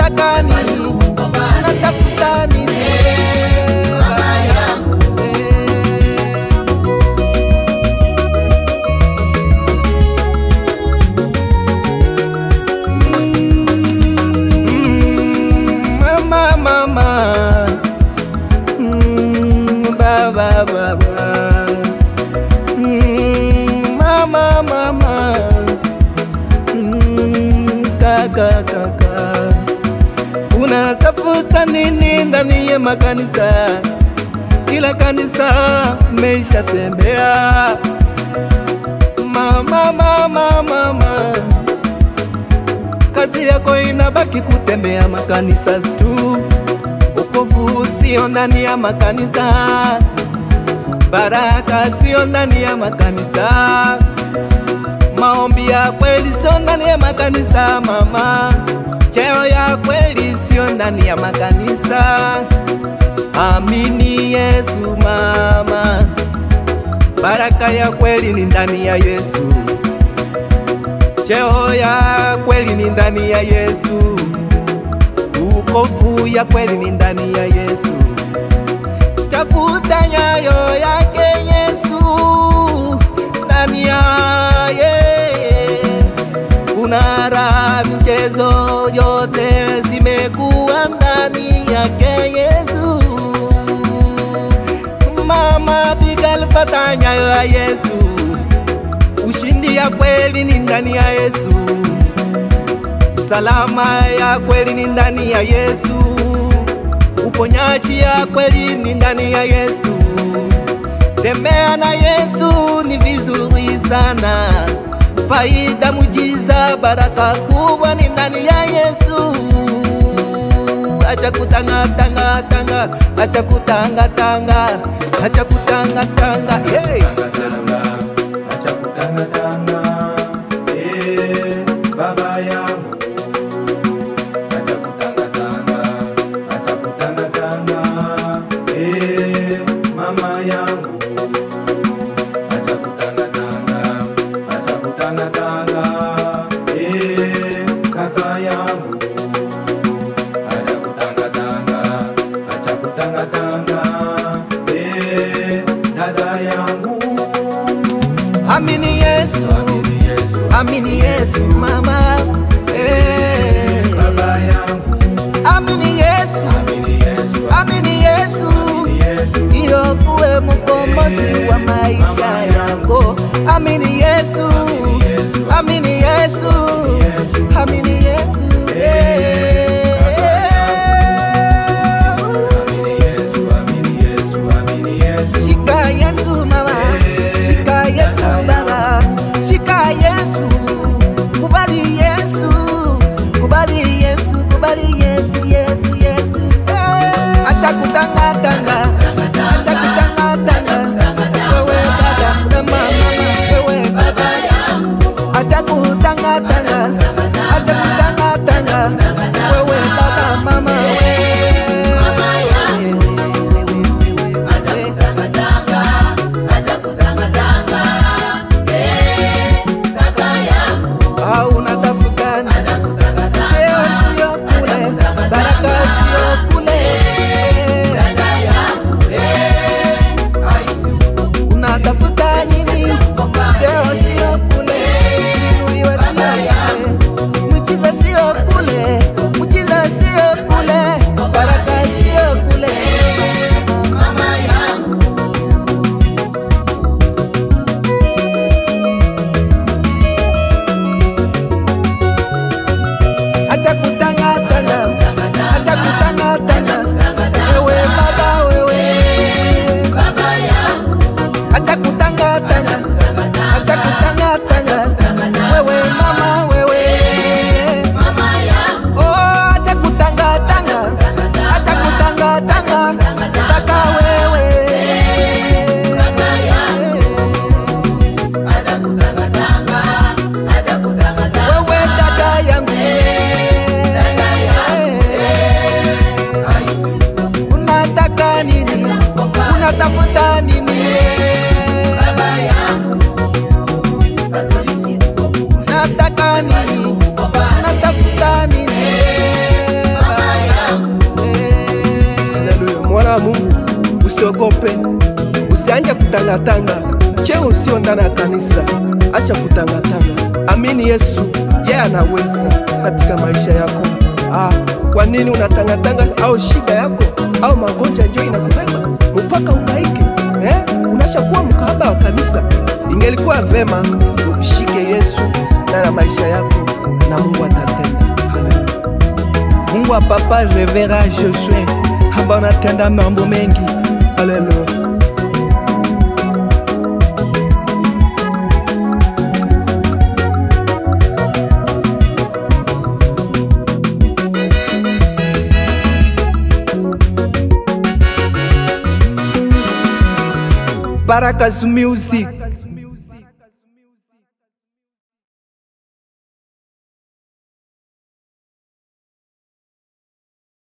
unataka nini? Unatafuta nini? Baba yangu mama mama baba baba mama mama kaka kaka, unatafuta nini ndani ya makanisa? Kila kanisa meisha tembea. Mama mama mama, kazi yako inabaki kutembea makanisa tu. Wokovu sio ndani ya makanisa, baraka sio ndani ya makanisa, maombi ya kweli sio ndani ya makanisa mama, cheo ya kweli sio ndani ya makanisa. Amini Yesu mama, baraka ya kweli ni ndani ya Yesu, cheo ya kweli ni ndani ya Yesu, wokovu ya kweli ni ndani ya Yesu. Tafuta nyayo yake Yesu ndani ya kuna raha, michezo yote zimekuwa ndani yake Yesu. Mama piga fata nyayo ya Yesu, ushindi ya kweli ni ndani ya Yesu, salama ya kweli ni ndani ya Yesu, uponyaji ya kweli ni ndani ya Yesu. Tembea na Yesu ni vizuri sana, faida, mujiza, baraka kubwa ni ndani ya Yesu. Acha kutanga tanga tanga, acha kutanga tanga, acha kutanga tanga, hey. Acha kutanga tanga, baba yangu. Acha kutanga tanga, acha kutanga tanga, mama yangu. Acha kutanga tanga, acha kutanga tanga, kaka yangu. Acha kutanga tanga, acha kutanga tanga, dada yangu. Amini Yesu, amini Yesu mama, baba yangu. amini Yesu, amini Yesu, iyo kuwe mkombozi wa maisha yako. Amini Yesu, amini Yesu, amini Yesu, shika Yesu mama, shika Yesu baba, shika Yesu, kubali Yesu, kubali Yesu, kubali Yesu, Yesu, Yesu. Acha kutanga tanga, acha kutanga tanga, wewe dada na mama, wewe baba yangu. Acha kutanga tanga, acha kutanga tanga, wewe baba mama, unatafuta cheo sio kule, baraka sio kule, unatafuta nini? Cheo sio kule, uliwe sio yale. usiogope, usianje kutangatanga. Cheo usio ndani ya kanisa, acha kutangatanga. Amini Yesu, yeye anaweza katika maisha yako. Kwa nini unatangatanga? Au shida yako au magonjwa ndio inakubeba mpaka ungaike? Unashakuwa mkahaba wa kanisa. Ingelikuwa vema ushike Yesu na maisha yako, na Mungu atatenda. Haleluya. Mungu wa Papa Revera Josué hamba anatenda mambo mengi. Haleluya. Baraka's Music.